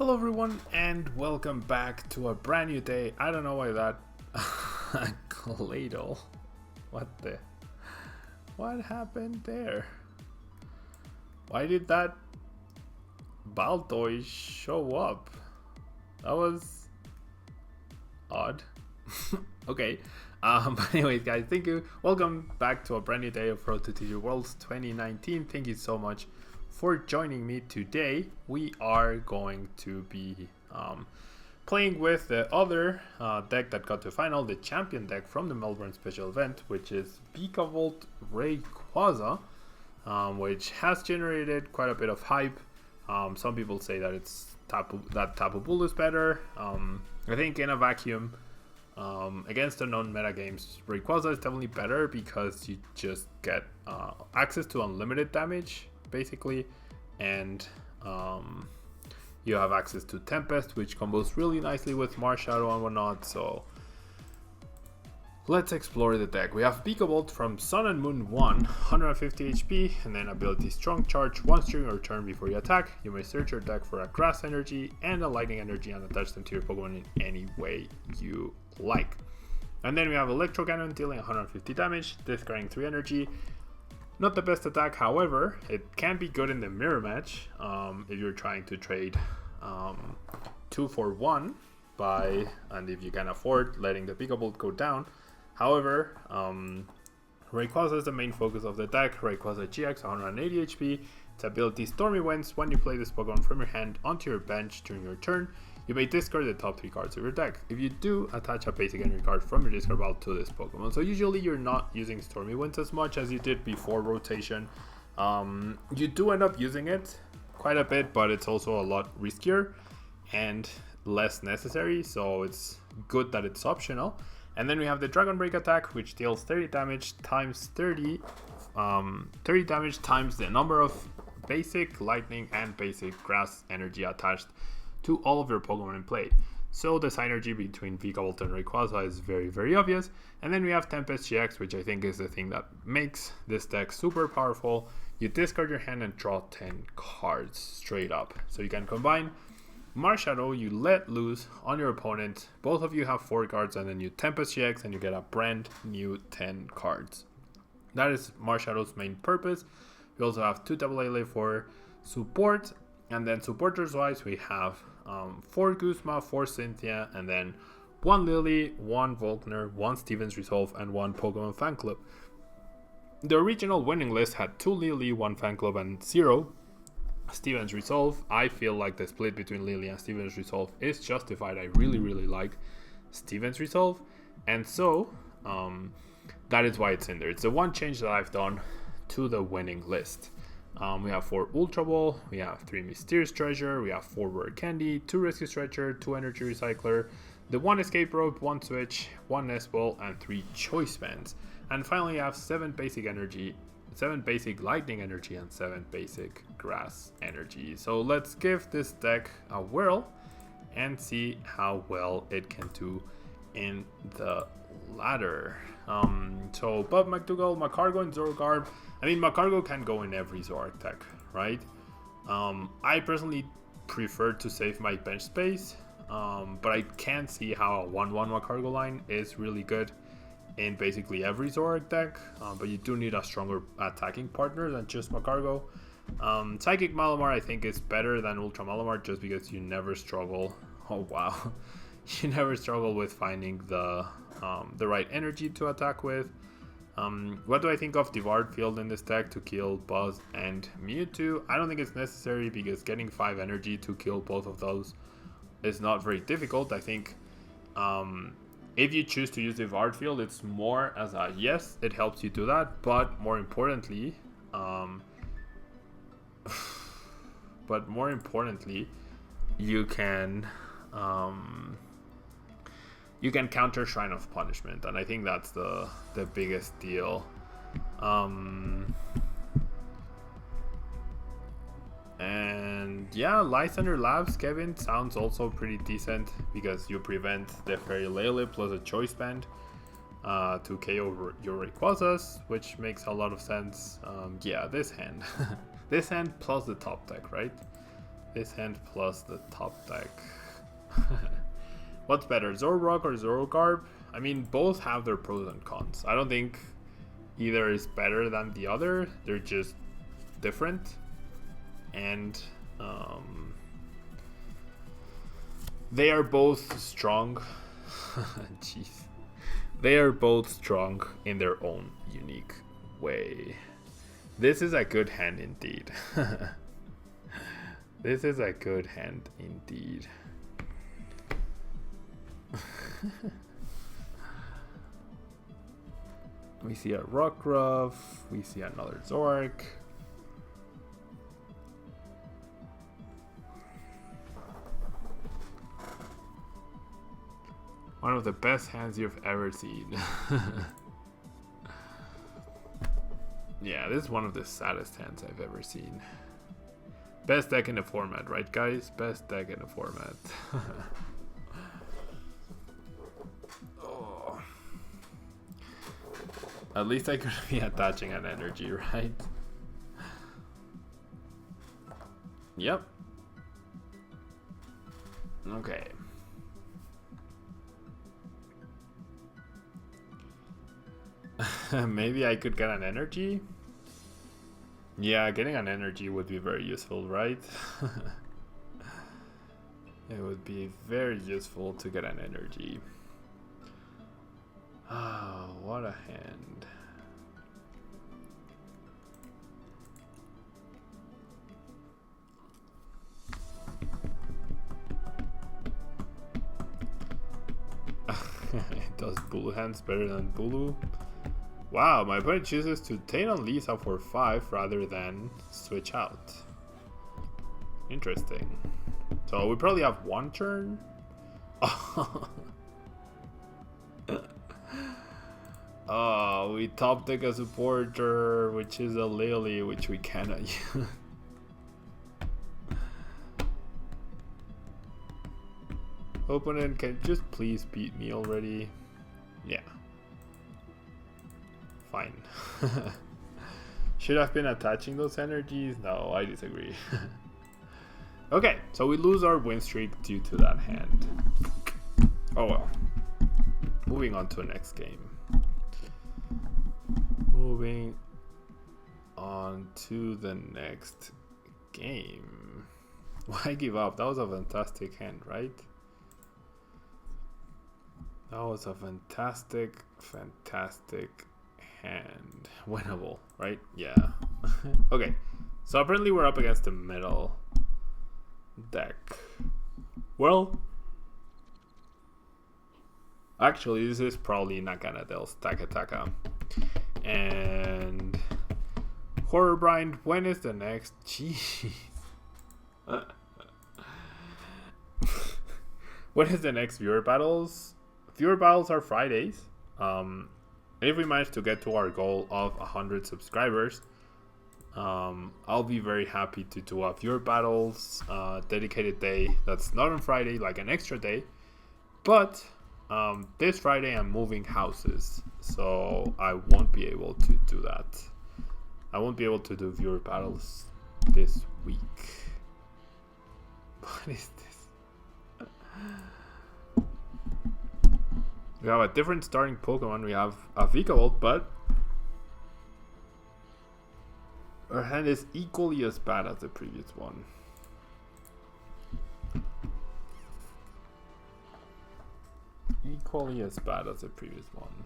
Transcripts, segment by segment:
Hello everyone and welcome back to a brand new day. I don't know why that Cladle. What happened there? Why did that Baltoy show up? That was odd. Okay. But anyways guys, thank you. Welcome back to a brand new day of Road to TCG Worlds 2019. Thank you so much for joining me today. We are going to be playing with the other deck that got to final, the champion deck from the Melbourne special event, which is VIKAVOLT RAYQUAZA, which has generated quite a bit of hype. Some people say that Tapu Bulu is better. I think in a vacuum, against the non-meta games, RAYQUAZA is definitely better because you just get access to unlimited damage basically, and you have access to Tempest, which combos really nicely with Marshadow and whatnot. So let's explore the deck. We have PikaVolt from Sun and Moon 1, 150 HP, and then ability Strong Charge. Once during your turn before you attack, you may search your deck for a Grass Energy and a Lightning Energy and attach them to your Pokemon in any way you like. And then we have Electro Cannon dealing 150 damage, discarding 3 energy. Not the best attack, however, it can be good in the mirror match if you're trying to trade 2 for 1 and if you can afford letting the PikaVolt go down. However, RAYQUAZA is the main focus of the deck. RAYQUAZA GX 180 HP. Its ability Stormy Winds. When you play this Pokemon from your hand onto your bench during your turn, you may discard the top 3 cards of your deck. If you do, attach a basic energy card from your discard pile to this Pokemon. So usually you're not using Stormy Winds as much as you did before rotation. You do end up using it quite a bit, but it's also a lot riskier and less necessary. So it's good that it's optional. And then we have the Dragon Break attack, which deals 30 damage times 30 damage times the number of basic lightning and basic grass energy attached to all of your Pokemon in play. So the synergy between VIKAVOLT and RAYQUAZA is very, very obvious. And then we have Tempest GX, which I think is the thing that makes this deck super powerful. You discard your hand and draw 10 cards straight up. So you can combine Marshadow, you let loose on your opponent. Both of you have 4 cards, and then you Tempest GX and you get a brand new 10 cards. That is Marshadow's main purpose. We also have 2 AA for support. And then supporters wise, we have 4 Guzma, 4 Cynthia, and then 1 Lily, 1 Volkner, 1 Steven's Resolve, and 1 Pokemon Fan Club. The original winning list had 2 Lily, 1 Fan Club, and 0 Steven's Resolve. I feel like the split between Lily and Steven's Resolve is justified. I really, really like Steven's Resolve, and so that is why it's in there. It's the one change that I've done to the winning list. We have 4 Ultra Ball, we have 3 Mysterious Treasure, we have 4 Rare Candy, 2 Rescue Stretcher, 2 Energy Recycler, the 1 Escape Rope, 1 Switch, 1 Nest Ball, and 3 Choice Bands. And finally, you have 7 Basic Energy, 7 Basic Lightning Energy, and 7 Basic Grass Energy. So let's give this deck a whirl and see how well it can do in the ladder. So Bob McDougall, Macargo, and Zorogarb. I mean, Macargo can go in every Zoroark deck, right? I personally prefer to save my bench space, but I can see how a 1-1 Macargo line is really good in basically every Zoroark deck, but you do need a stronger attacking partner than just Macargo. Psychic Malamar I think is better than Ultra Malamar just because you never struggle. Oh wow. You never struggle with finding the right energy to attack with. What do I think of Devoured Field in this deck to kill Buzz and Mewtwo? I don't think it's necessary because getting 5 energy to kill both of those is not very difficult. I think if you choose to use Devoured Field, it's more as a yes, it helps you do that, but more importantly, you can counter Shrine of Punishment, and I think that's the biggest deal. And yeah, Lysander Labs, Kevin, sounds also pretty decent because you prevent the Fairy Lele plus a Choice Band to KO your Rayquazas, which makes a lot of sense. Yeah, this hand. This hand plus the top deck, right? This hand plus the top deck. What's better, Zoroark or Zorogarb? I mean, both have their pros and cons. I don't think either is better than the other. They're just different. And they are both strong. Jeez. They are both strong in their own unique way. This is a good hand indeed. This is a good hand indeed. We see a Rockruff. We see another Zork. One of the best hands you've ever seen. Yeah, this is one of the saddest hands I've ever seen. Best deck in the format, right guys? Best deck in the format. Oh. At least I could be attaching an energy, right? Yep. Okay. Maybe I could get an energy? Yeah, getting an energy would be very useful, right? It would be very useful to get an energy. Oh, what a hand. Does Bulu hands better than Bulu? Wow, my opponent chooses to take on Lisa for 5 rather than switch out. Interesting. So we probably have one turn. Oh, we top deck a supporter, which is a Lily, which we cannot use. Opponent, can just please beat me already? Yeah. Fine. Should have been attaching those energies? No, I disagree. Okay, so we lose our win streak due to that hand. Oh well. Moving on to the next game. Moving on to the next game. Why give up? That was a fantastic hand, right? That was a fantastic hand. Winnable, right? Yeah. Okay, so apparently we're up against the middle deck. Well, actually this is probably Nakanadel's Takataka. And Horrorblind, when is the next? Jeez. When is the next viewer battles? Viewer battles are Fridays. If we manage to get to our goal of 100 subscribers, I'll be very happy to do a viewer battles dedicated day that's not on Friday, like an extra day. But this Friday I'm moving houses, so I won't be able to do that. I won't be able to do viewer battles this week. What is this? We have a different starting Pokemon. We have a VIKAVOLT, but our hand is equally as bad as the previous one. Equally as bad as the previous one.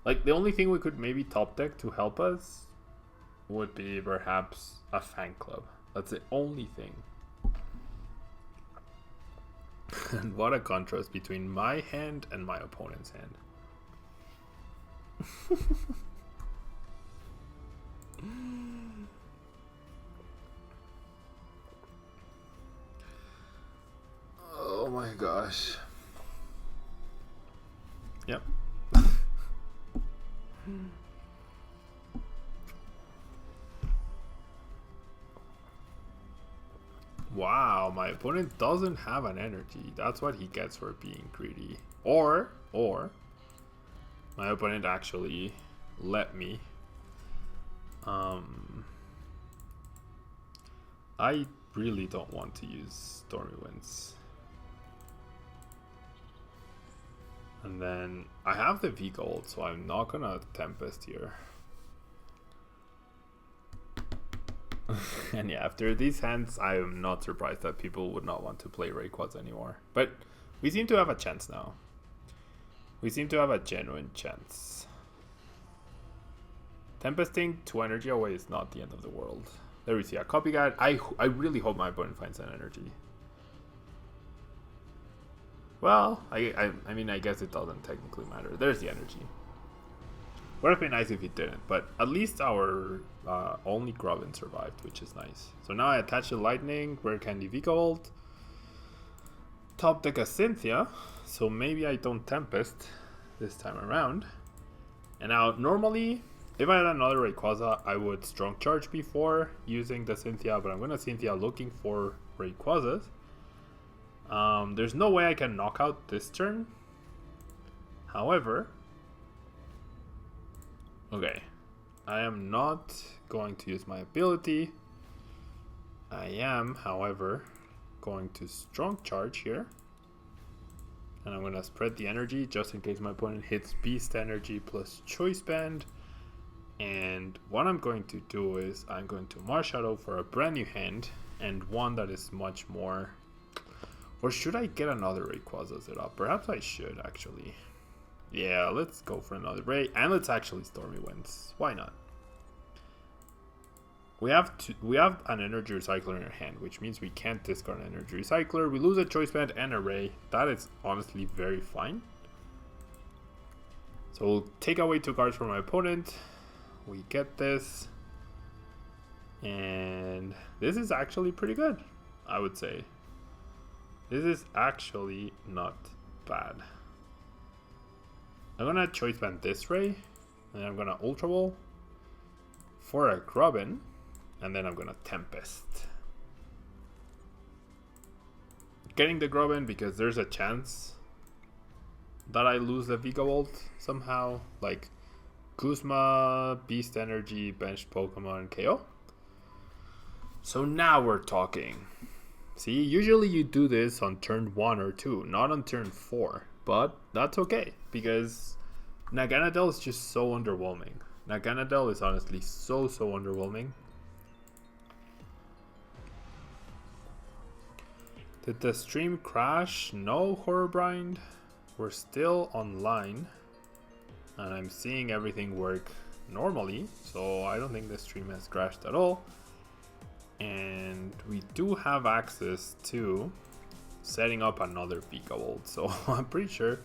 Like, the only thing we could maybe top deck to help us would be perhaps a fan club. That's the only thing. And what a contrast between my hand and my opponent's hand. Oh my gosh. Yep. Wow, my opponent doesn't have an energy. That's what he gets for being greedy. Or my opponent actually let me. I really don't want to use Stormy Winds. And then I have the VIKAVOLT, so I'm not gonna Tempest here. And yeah, after these hands, I am not surprised that people would not want to play RAYQUAZA anymore. But we seem to have a chance now. We seem to have a genuine chance. Tempesting 2 energy away is not the end of the world. There we see a copycat. I really hope my opponent finds an energy. Well, I mean, I guess it doesn't technically matter. There's the energy. Would have been nice if it didn't, but at least our only Grubbin survived, which is nice. So now I attach the Lightning, Rare Candy VIKAVOLT, top deck a Cynthia, so maybe I don't Tempest this time around. And now normally, if I had another Rayquaza, I would Strong Charge before using the Cynthia, but I'm going to Cynthia looking for Rayquazas. There's no way I can knock out this turn. However, okay, I am not going to use my ability. I am, however, going to Strong Charge here. And I'm going to spread the energy just in case my opponent hits Beast Energy plus Choice Band. And what I'm going to do is I'm going to Marshadow for a brand new hand and one that is much more... Or should I get another Rayquaza set up? Perhaps I should actually. Yeah, let's go for another Ray, and let's actually Stormy Winds. Why not? We have an Energy Recycler in our hand, which means we can't discard an Energy Recycler. We lose a Choice Band and a Ray. That is honestly very fine. So we'll take away 2 cards from my opponent. We get this. And this is actually pretty good, I would say. This is actually not bad. I'm gonna Choice Band this Ray, and I'm gonna Ultra Ball for a Grubbin, and then I'm gonna Tempest. Getting the Grubbin because there's a chance that I lose the VIKAVOLT somehow, like Kuzma, Beast Energy, Benched Pokemon, KO. So now we're talking. See, usually you do this on turn 1 or 2, not on turn 4. But that's okay, because Naganadel is just so underwhelming. Naganadel is honestly so underwhelming. Did the stream crash? No, Horrorblind. We're still online. And I'm seeing everything work normally, so I don't think the stream has crashed at all. And we do have access to setting up another VIKAVOLT, so I'm pretty sure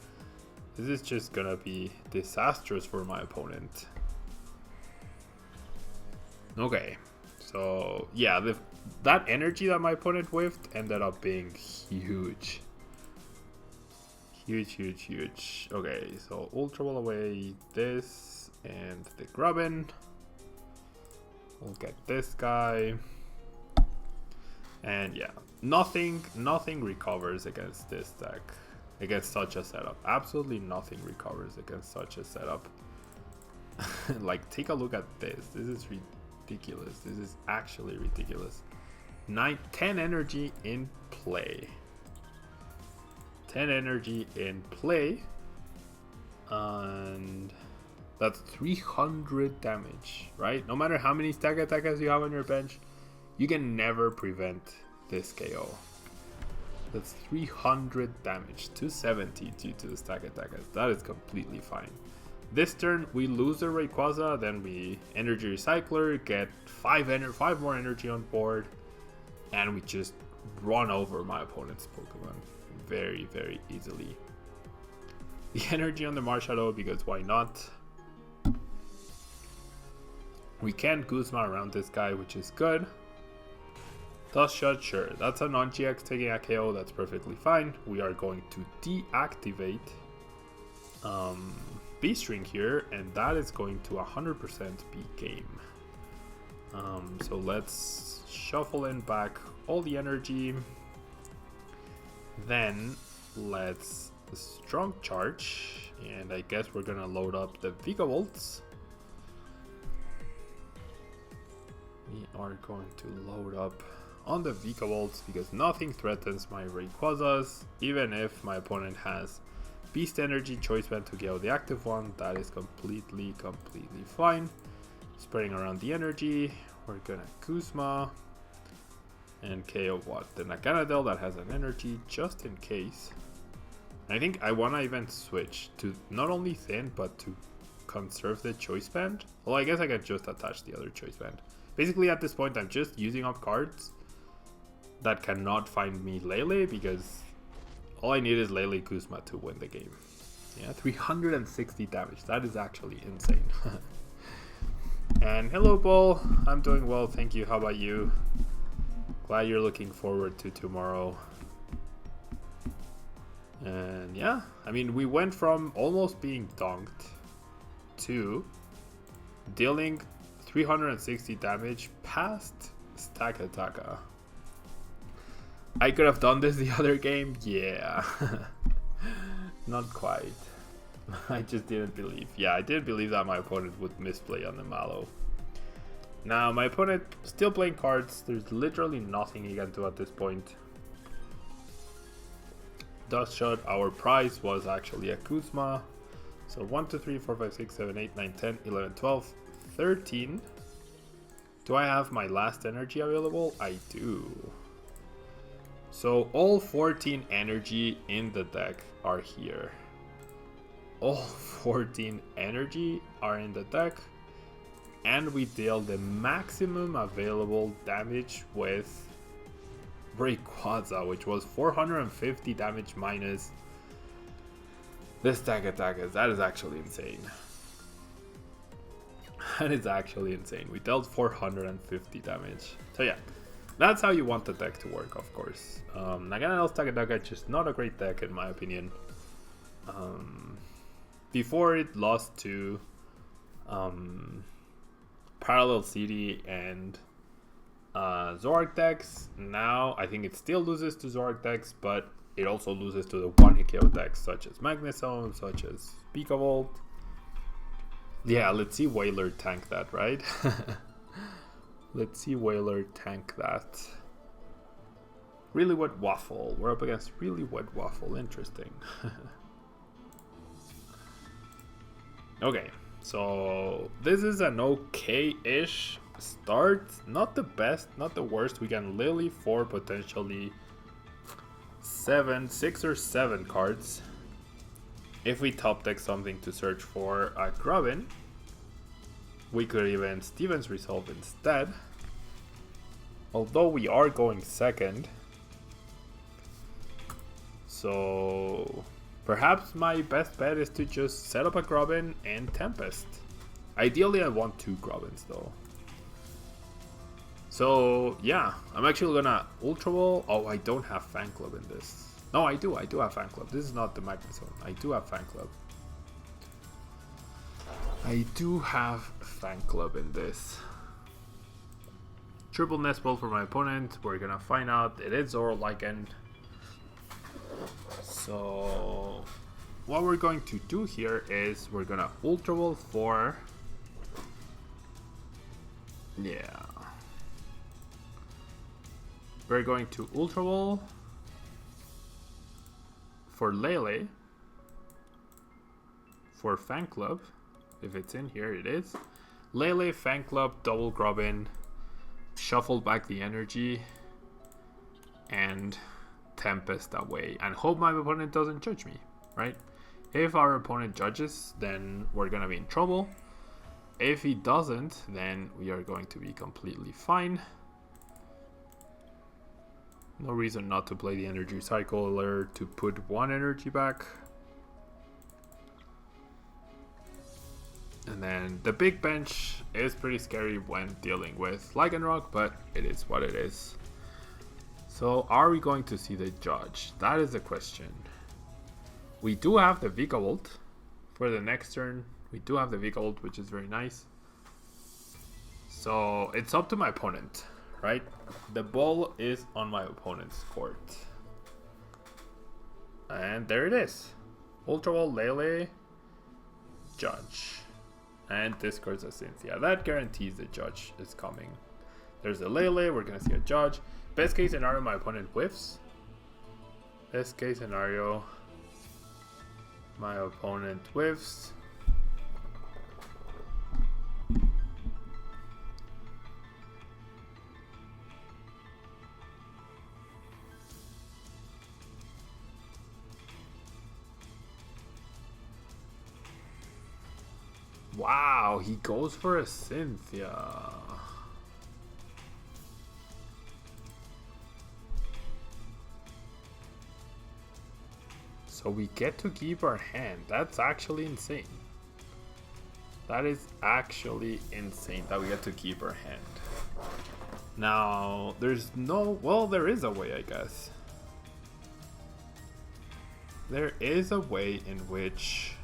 this is just gonna be disastrous for my opponent. Okay, so yeah, that energy that my opponent whiffed ended up being huge. Huge. Okay, so Ultra Ball away this and the Grubbin. We'll get this guy. And yeah, nothing recovers against this deck, against such a setup. Absolutely nothing recovers against such a setup. Like, take a look at this. This is ridiculous. This is actually ridiculous. 10 energy in play. 10 energy in play. And that's 300 damage, right? No matter how many stack attackers you have on your bench, you can never prevent this KO. That's 300 damage, 270 due to the stack attackers. That is completely fine. This turn, we lose the Rayquaza, then we Energy Recycler, get 5 more energy on board, and we just run over my opponent's Pokemon very easily. The energy on the Marshadow, because why not? We can Guzma around this guy, which is good. Dust Shot, sure, that's a non-GX taking a KO, that's perfectly fine. We are going to deactivate B-String here, and that is going to 100% be game. So let's shuffle in back all the energy. Then let's Strong Charge, and I guess we're gonna load up the VIKAVOLTs. We are going to load up on the VIKAVOLTs because nothing threatens my RAYQUAZAs. Even if my opponent has Beast Energy, Choice Band to get out the active one, that is completely fine. Spreading around the energy, we're gonna Kuzma and KO what? The Naganadel that has an energy just in case. I think I wanna even switch to not only Thin but to conserve the Choice Band. Well, I guess I can just attach the other Choice Band. Basically at this point I'm just using up cards that cannot find me Lele because all I need is Lele Kuzma to win the game. Yeah, 360 damage. That is actually insane. And hello, Paul. I'm doing well, thank you. How about you? Glad you're looking forward to tomorrow. And yeah, I mean, we went from almost being donked to dealing 360 damage past Stack Attacka. I could have done this the other game, yeah. Not quite. I just didn't believe. Yeah, I didn't believe that my opponent would misplay on the Mallow. Now, my opponent still playing cards. There's literally nothing he can do at this point. Dust Shot, our prize was actually a Kuzma. So 1, 2, 3, 4, 5, 6, 7, 8, 9, 10, 11, 12, 13. Do I have my last energy available? I do. So all 14 energy in the deck are here. All 14 energy are in the deck. And we deal the maximum available damage with RAYQUAZA, which was 450 damage minus the Stack Attackers. That is actually insane. That is actually insane. We dealt 450 damage. So yeah, that's how you want the deck to work, of course. Naganadel Stack Attacker, just not a great deck in my opinion. Before it lost to Parallel City and Zorak decks. Now I think it still loses to Zorak decks, but it also loses to the one-hit KO decks such as Magnezone, such as PikaVolt. Yeah, let's see Whaler tank that, right? Let's see Whaler tank that. Really Wet Waffle. We're up against Really Wet Waffle. Interesting. Okay, so this is an okay-ish start. Not the best, not the worst. We can Lily for potentially 6 or 7 cards. If we top deck something to search for a Grubbin, we could even Steven's Resolve instead. Although we are going second. So perhaps my best bet is to just set up a Grubbin and Tempest. Ideally I want 2 Grubbins though. So yeah, I'm actually gonna Ultra Ball. Oh, I don't have Fan Club in this. No, I do have Fan Club. This is not the Magnezone. I do have Fan Club. I do have Fan Club in this. Triple Nest Ball for my opponent. We're gonna find out it is Zoro Lycan. So what we're going to do here is we're gonna Ultra Ball for... Yeah. We're going to Ultra Ball for Lele, for Fan Club, if it's in here, it is. Lele, Fan Club, double Grubbin, shuffle back the energy, and Tempest away, and hope my opponent doesn't judge me, right? If our opponent judges, then we're gonna be in trouble. If he doesn't, then we are going to be completely fine. No reason not to play the energy cycler to put 1 energy back. And then the big bench is pretty scary when dealing with Lycanroc, but it is what it is. So are we going to see the judge? That is the question. We do have the VIKAVOLT for the next turn. We do have the VIKAVOLT, which is very nice. So it's up to my opponent, right? The ball is on my opponent's court. And there it is. Ultra Ball, Lele, judge. And discards a Cynthia. That guarantees the judge is coming. There's a Lele, we're gonna see a judge. Best case scenario, my opponent whiffs. Best case scenario, my opponent whiffs. Wow, he goes for a Cynthia. So we get to keep our hand. That's actually insane. That is actually insane that we get to keep our hand. Now, there's no... Well, there is a way, I guess. There is a way in which...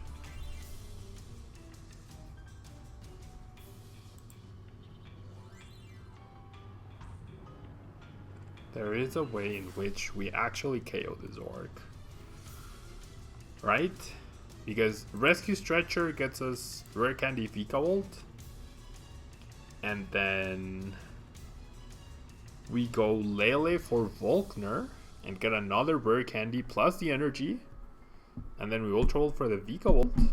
There is a way in which we actually KO this orc. Right? Because Rescue Stretcher gets us Rare Candy VIKAVOlt. And then we go Lele for Volkner and get another Rare Candy plus the energy. And then we Ultra Volt for the VIKAVOlt.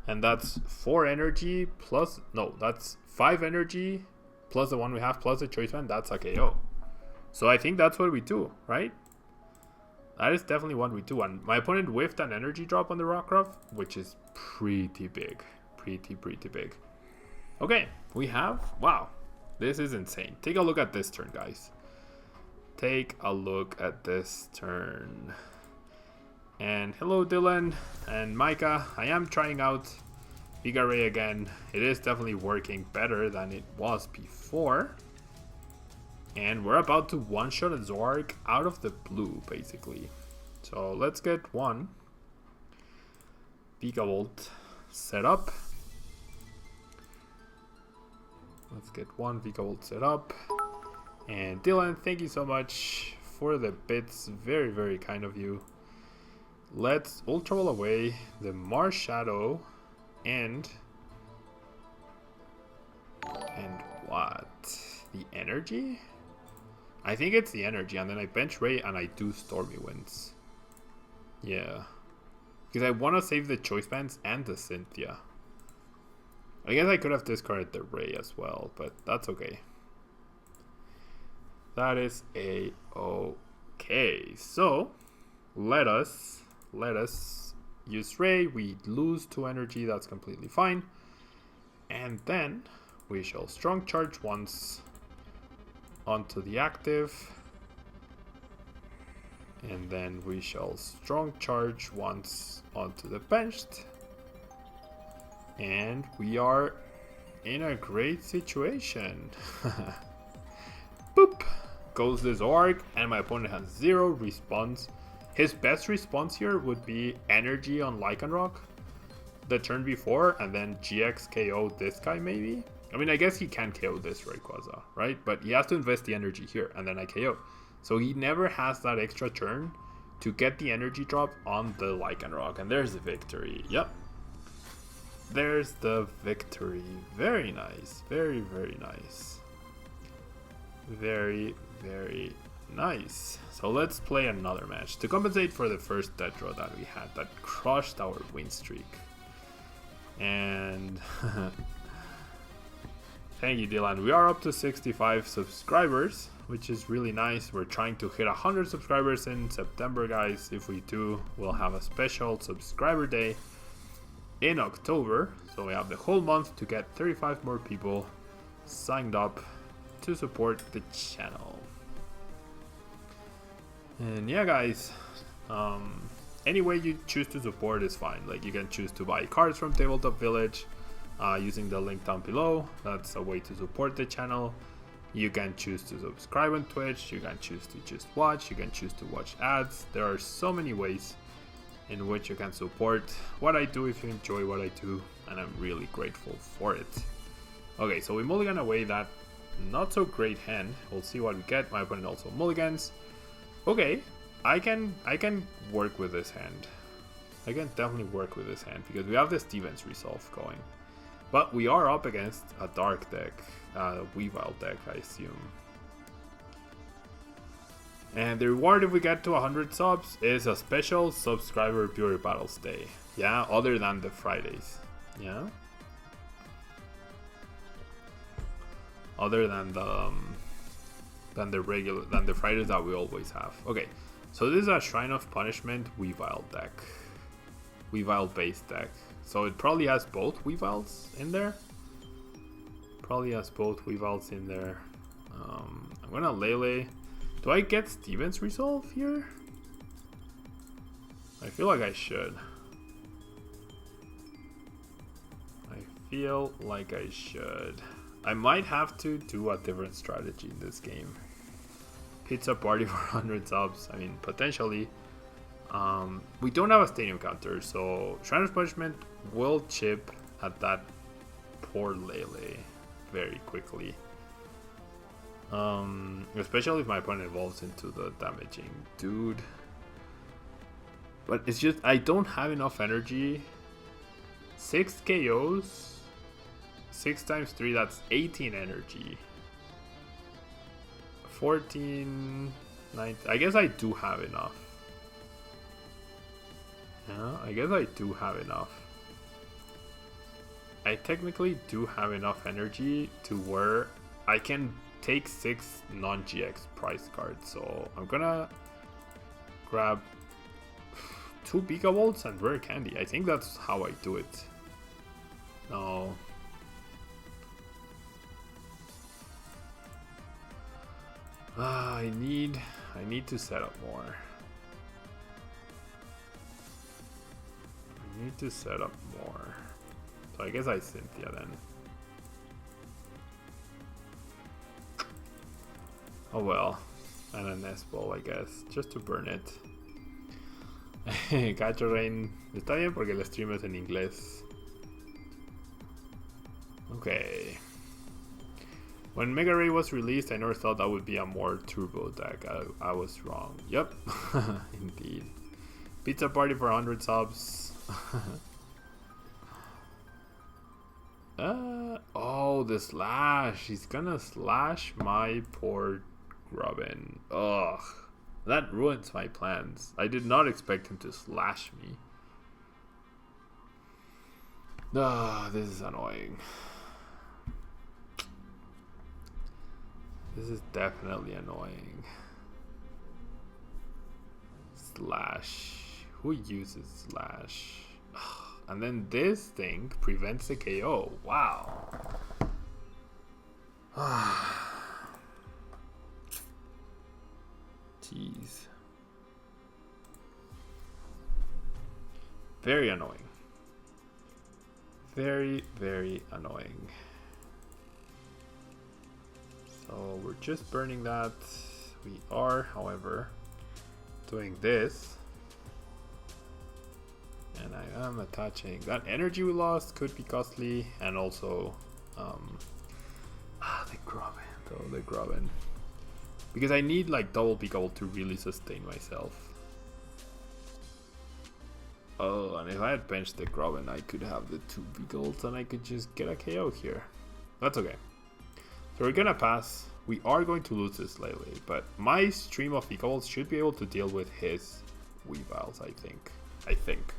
And that's 4 energy plus... No, that's 5 energy plus the one we have plus the Choice Band. That's a KO. So I think that's what we do, right? That is definitely what we do. And my opponent whiffed an energy drop on the Rockruff, which is pretty big. Pretty big. Okay, we have... Wow, this is insane. Take a look at this turn, guys. Take a look at this turn. And hello, Dylan and Micah. I am trying out Giga Ray again. It is definitely working better than it was before. And we're about to one-shot a Zork out of the blue, basically. So let's get one PikaVolt set up. Let's get one VIKAVOLT set up. And Dylan, thank you so much for the bits. Very kind of you. Let's Ultra Roll away the Mars Shadow and what? The energy? I think it's the energy, and then I bench Ray and I do Stormy Winds. Yeah. Because I want to save the Choice Bands and the Cynthia. I guess I could have discarded the Ray as well, but that's okay. That is a-okay. So, let us use Ray. We lose 2 energy, that's completely fine. And then we shall Strong Charge once onto the active, and then we shall Strong Charge once onto the benched, and we are in a great situation. Boop goes this orc, and my opponent has 0 response. His best response here would be energy on Lycanroc the turn before, and then GX KO this guy maybe. I mean, I guess he can KO this RAYQUAZA, right? But he has to invest the energy here, and then I KO. So he never has that extra turn to get the energy drop on the Lycanroc. And there's the victory. Yep. There's the victory. Very nice. Very nice. Very nice. So let's play another match to compensate for the first death draw that we had that crushed our win streak. And... Thank you, Dylan. We are up to 65 subscribers, which is really nice. We're trying to hit 100 subscribers in September, guys. If we do, we'll have a special subscriber day in October. So we have the whole month to get 35 more people signed up to support the channel. And yeah, guys, any way you choose to support is fine. Like, you can choose to buy cards from Tabletop Village, using the link down below. That's a way to support the channel. You can choose to subscribe on Twitch, you can choose to just watch, you can choose to watch ads. There are so many ways in which you can support what I do if you enjoy what I do, and I'm really grateful for it. Okay, so we mulligan away that not so great hand. We'll see what we get. My opponent also mulligans. Okay, I can work with this hand. I can definitely work with this hand because we have the Stevens Resolve going. But we are up against a dark deck, a Weavile deck, I assume. And the reward if we get to 100 subs is a special subscriber Beauty Battles Day. Yeah, other than the Fridays. Yeah. Other than the Fridays that we always have. Okay, so this is a Shrine of Punishment Weavile deck. Weavile based deck. So it probably has both Weaviles in there. Probably has both Weaviles in there. I'm gonna Lele. Do I get Steven's Resolve here? I feel like I should. I feel like I should. I might have to do a different strategy in this game. Pizza Party for 100 subs. I mean, potentially. We don't have a stadium counter, so Shrine of Punishment will chip at that poor Lele very quickly. Especially if my opponent evolves into the damaging dude. But it's just, I don't have enough energy. 6 KOs. 6 times 3, that's 18 energy. 14, 9. I guess I do have enough. Yeah, I guess I do have enough. I technically do have enough energy to where I can take 6 non-GX prize cards. So I'm gonna grab 2 PikaVolts and Rare Candy. I think that's how I do it. No. I need to set up more. I need to set up more. So I guess I Cynthia then. Oh well. And a Nest Ball, I guess. Just to burn it. Cacho Rain. Está bien porque el stream es en inglés. Okay. When Mega Ray was released, I never thought that would be a more turbo deck. I was wrong. Yep. Indeed. Pizza Party for 100 subs. Oh, the slash. He's gonna slash my poor Grubbin. Ugh. That ruins my plans. I did not expect him to slash me. This is annoying. This is definitely annoying. Slash. Who uses slash? And then this thing prevents the KO. Wow. Jeez. Very annoying. Very, very annoying. So we're just burning that. We are, however, doing this. And I am attaching that energy we lost could be costly, and also the Grubbin though, the Grubbin. Because I need like double PikaVolt to really sustain myself. Oh, and if I had benched the Grubbin, I could have the 2 PikaVolts and I could just get a KO here. That's okay. So we're gonna pass. We are going to lose this lately, but my stream of PikaVolts should be able to deal with his Weaviles, I think.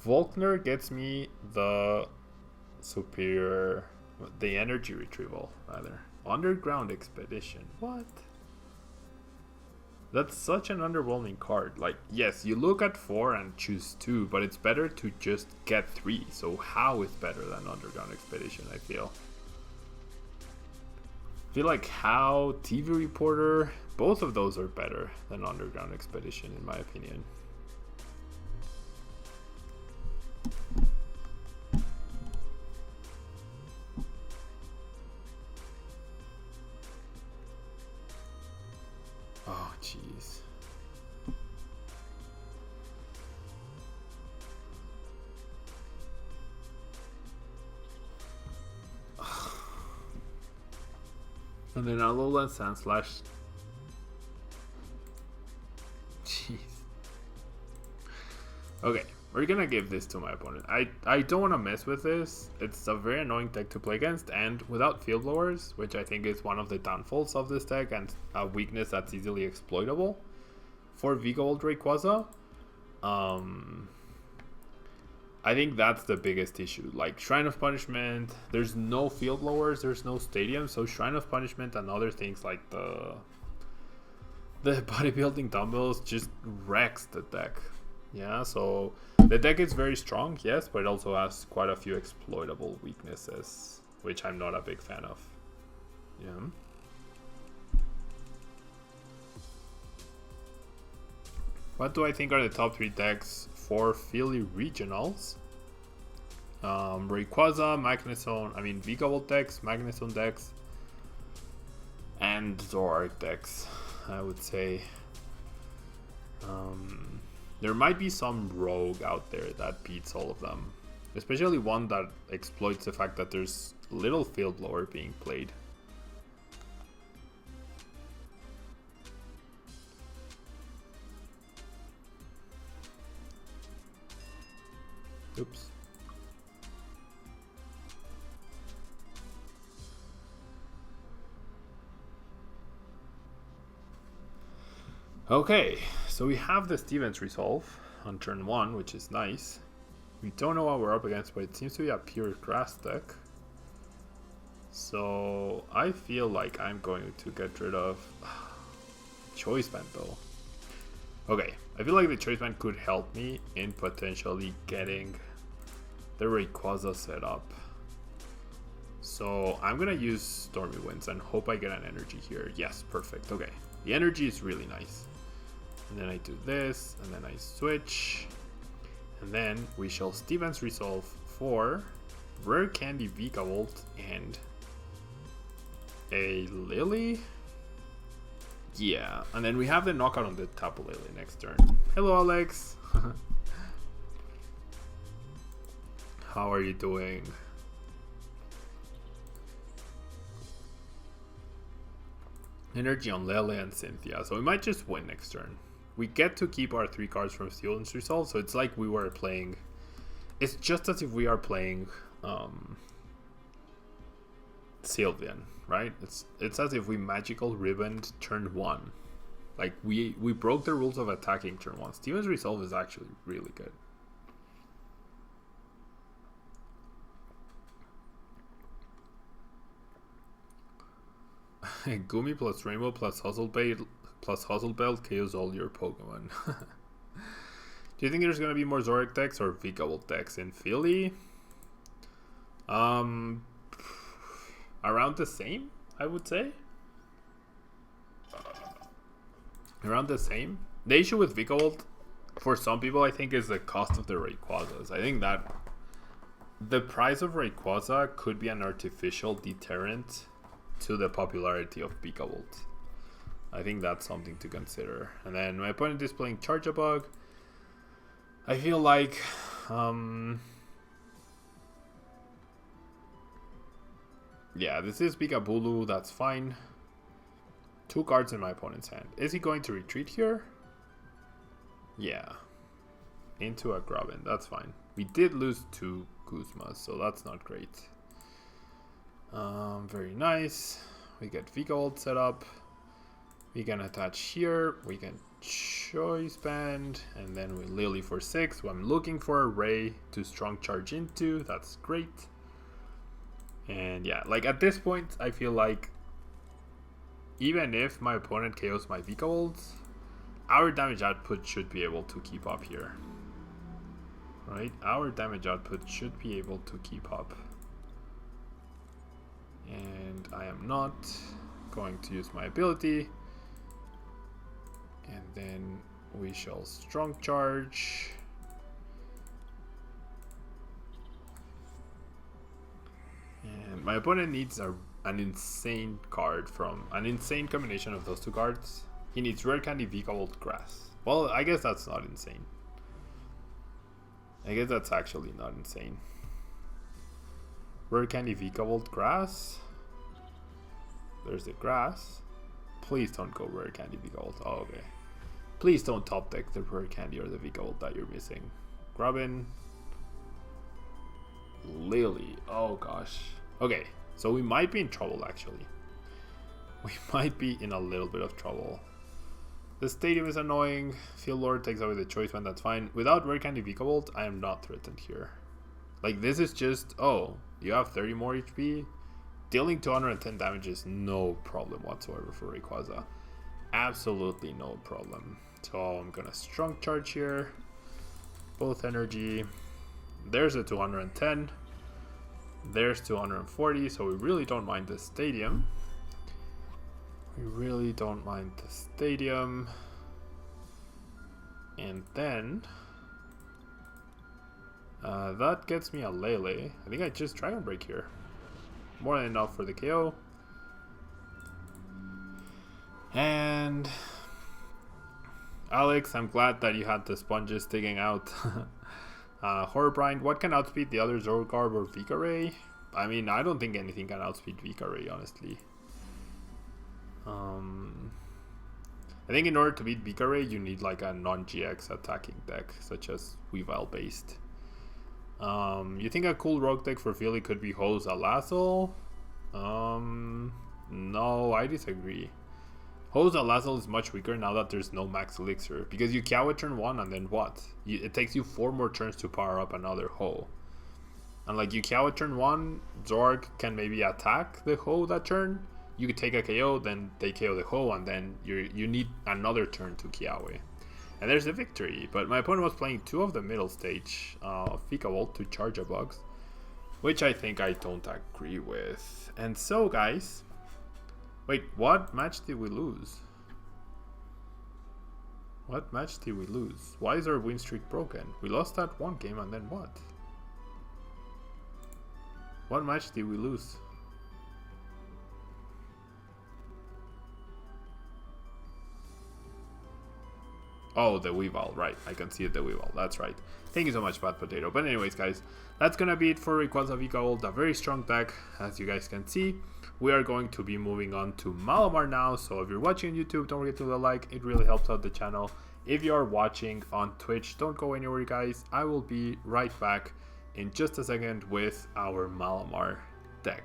Volkner gets me the superior, the energy retrieval, rather. Underground Expedition. What? That's such an underwhelming card. Like, yes, you look at 4 and choose 2, but it's better to just get 3. So how is better than Underground Expedition, I feel? I feel like how, TV Reporter, both of those are better than Underground Expedition, in my opinion. Oh, jeez. And then Alolan Sandslash. Jeez. Okay, we're gonna give this to my opponent. I don't want to mess with this. It's a very annoying deck to play against, and without field blowers, which I think is one of the downfalls of this deck and a weakness that's easily exploitable for VIKAVOLT RAYQUAZA. I think that's the biggest issue. Like Shrine of Punishment, there's no field blowers, there's no stadium, so Shrine of Punishment and other things like the bodybuilding dumbbells just wrecks the deck. Yeah, so the deck is very strong, yes, but it also has quite a few exploitable weaknesses, which I'm not a big fan of. Yeah. What do I think are the top 3 decks for Philly Regionals? RAYQUAZA, VIKAVOLT decks, Magnezone decks, and Zoroark decks, I would say. There might be some rogue out there that beats all of them, especially one that exploits the fact that there's little field blower being played. Oops. Okay, so we have the Stevens Resolve on turn 1, which is nice. We don't know what we're up against, but it seems to be a pure grass deck. So I feel like I'm going to get rid of Choice Band though. Okay, I feel like the Choice Band could help me in potentially getting the Rayquaza set up. So I'm gonna use Stormy Winds and hope I get an energy here. Yes, perfect. Okay, the energy is really nice. And then I do this, and then I switch. And then we shall Stevens Resolve for Rare Candy VIKAVOLT and a Lily. Yeah, and then we have the knockout on the Tapu Lily next turn. Hello, Alex. How are you doing? Energy on Lele and Cynthia, so we might just win next turn. We get to keep our 3 cards from Stevens Resolve, so it's like we were playing. It's just as if we are playing Sylveon, right? It's as if we Magical Ribboned turn 1. Like we broke the rules of attacking turn 1. Stevens Resolve is actually really good. Gumi plus Rainbow plus Hustle Belt KOs all your Pokemon. Do you think there's gonna be more Zoroark decks or VIKAVOLT decks in Philly? Around the same, I would say. Around the same. The issue with VIKAVOLT, for some people, I think, is the cost of the Rayquazas. I think that the price of Rayquaza could be an artificial deterrent to the popularity of PikaVolt. I think that's something to consider. And then my opponent is playing Charjabug. I feel like yeah, this is Pikachu, that's fine. 2 cards in my opponent's hand. Is he going to retreat here? Yeah. Into a Grubbin, that's fine. We did lose 2 Guzmas, so that's not great. Very nice. We get VIKAVOLT set up. We can attach here. We can Choice Band, and then we Lily for 6. So I'm looking for a Ray to strong charge into. That's great. And yeah, like at this point, I feel like even if my opponent KOs my VIKAVOLT, our damage output should be able to keep up here. Right? Our damage output should be able to keep up. And I am not going to use my ability. And then we shall strong charge. And my opponent needs an insane card from an insane combination of those 2 cards. He needs Rare Candy, VIKAVOLT, Grass. Well, I guess that's not insane. I guess that's actually not insane. Rare Candy, VIKAVOLT, Grass. There's the Grass. Please don't go Rare Candy, VIKAVOLT. Oh, okay. Please don't top deck the Rare Candy or the VIKAVOLT that you're missing. Grubbin. Lily. Oh gosh. Okay, so we might be in trouble actually. We might be in a little bit of trouble. The stadium is annoying. Field Lord takes away the choice one, that's fine. Without Rare Candy VIKAVOLT, I am not threatened here. Like, this is just, oh, you have 30 more HP? Dealing 210 damage is no problem whatsoever for RAYQUAZA. Absolutely no problem. So I'm gonna strong charge here. Both energy. There's a 210. There's 240, so we really don't mind the stadium. We really don't mind the stadium. And then that gets me a Lele. I think I just Dragon Break here. More than enough for the KO. And Alex, I'm glad that you had the sponges sticking out. Horrorbrind, what can outspeed the other Zorgarb or Vikaray? I mean, I don't think anything can outspeed Vikaray, honestly. I think in order to beat Vikaray, you need like a non-GX attacking deck, such as Weavile based. You think a cool rogue deck for Philly could be Hose Alazzle? No, I disagree. Hose Alazzle is much weaker now that there's no max elixir, because you KO at turn 1 and then what? It takes you 4 more turns to power up another Ho. And like you KO at turn 1, Zorg can maybe attack the Ho that turn. You could take a KO, then they KO the Ho, and then you need another turn to Kiawe. And there's the victory. But my opponent was playing 2 of the middle stage VIKAVOLT to charge a bugs, which I think I don't agree with. And so guys, wait, what match did we lose? What match did we lose? Why is our win streak broken? We lost that one game and then what? What match did we lose? Oh, the Weavile, right. I can see it, the Weavile. That's right. Thank you so much, Bad Potato. But anyways, guys, that's gonna be it for RAYQUAZA VIKAVOLT. A very strong deck, as you guys can see. We are going to be moving on to Malamar now. So if you're watching on YouTube, don't forget to leave a like. It really helps out the channel. If you are watching on Twitch, don't go anywhere, guys. I will be right back in just a second with our Malamar deck.